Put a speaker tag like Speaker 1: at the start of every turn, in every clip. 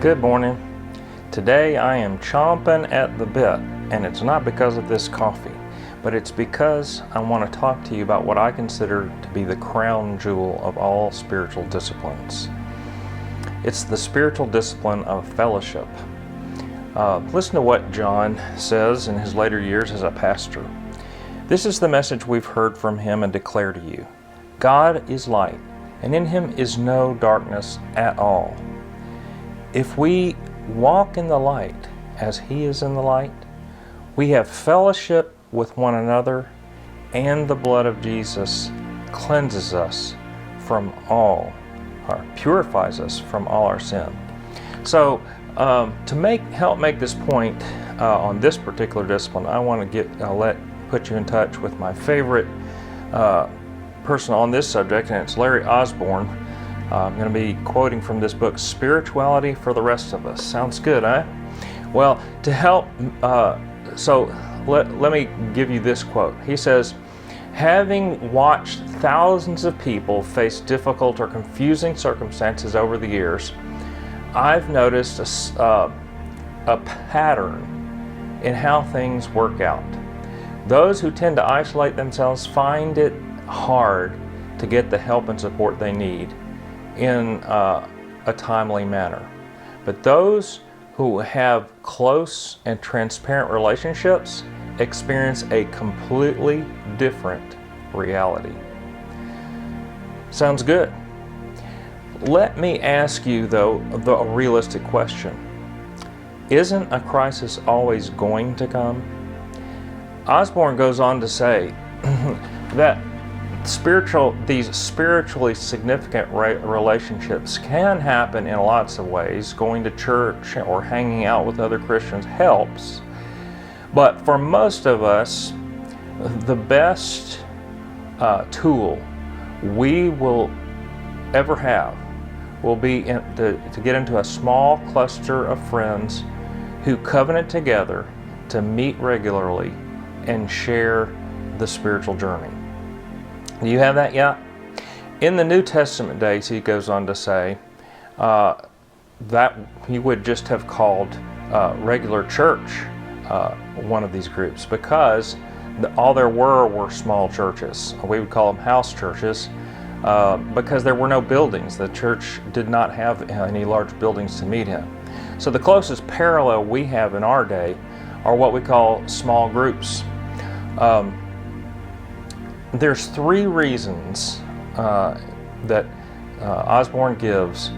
Speaker 1: Good morning. Today I am chomping at the bit, and it's not because of this coffee, but it's because I want to talk to you about what I consider to be the crown jewel of all spiritual disciplines. It's the spiritual discipline of fellowship. Listen to what John says in his later years as a pastor. This is the message we've heard from him and declare to you. God is light, and in him is no darkness at all. If we walk in the light as he is in the light, we have fellowship with one another, and the blood of Jesus cleanses us from all, or purifies us from all our sin. So to help make this point on this particular discipline, I want to put you in touch with my favorite person on this subject, and it's Larry Osborne. I'm going to be quoting from this book, Spirituality for the Rest of Us. Sounds good, eh? Well, to help, let me give you this quote. He says, having watched thousands of people face difficult or confusing circumstances over the years, I've noticed a pattern in how things work out. Those who tend to isolate themselves find it hard to get the help and support they need in a timely manner. But those who have close and transparent relationships experience a completely different reality. Sounds good. Let me ask you, though, a realistic question. Isn't a crisis always going to come? Osborne goes on to say that these spiritually significant relationships can happen in lots of ways. Going to church or hanging out with other Christians helps. But for most of us, the best tool we will ever have will be to get into a small cluster of friends who covenant together to meet regularly and share the spiritual journey. Do you have that yet? In the New Testament days, he goes on to say that he would just have called regular church one of these groups, because all there were small churches. We would call them house churches because there were no buildings. The church did not have any large buildings to meet in. So the closest parallel we have in our day are what we call small groups. There's three reasons that Osborne gives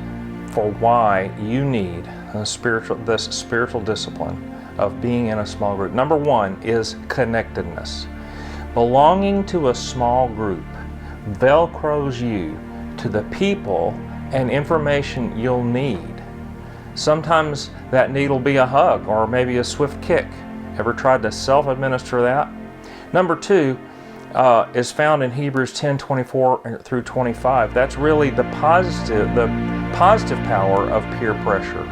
Speaker 1: for why you need this spiritual discipline of being in a small group. Number one is connectedness. Belonging to a small group velcros you to the people and information you'll need. Sometimes that need will be a hug or maybe a swift kick. Ever tried to self-administer that? Number two is found in Hebrews 10:24 through 25. That's really the positive power of peer pressure.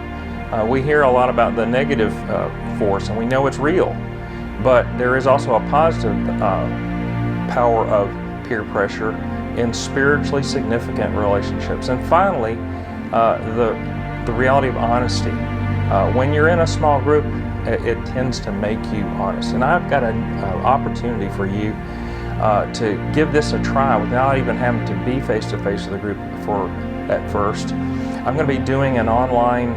Speaker 1: We hear a lot about the negative force, and we know it's real, but there is also a positive power of peer pressure in spiritually significant relationships. And finally, the reality of honesty. When you're in a small group, it tends to make you honest. And I've got an opportunity for you to give this a try without even having to be face-to-face with the group at first. I'm going to be doing an online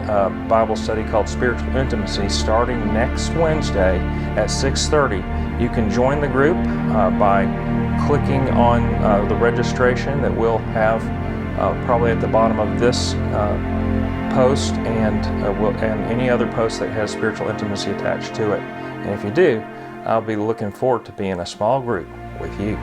Speaker 1: Bible study called Spiritual Intimacy starting next Wednesday at 6:30. You can join the group by clicking on the registration that we'll have probably at the bottom of this post and any other post that has spiritual intimacy attached to it. And if you do, I'll be looking forward to being in a small group with you.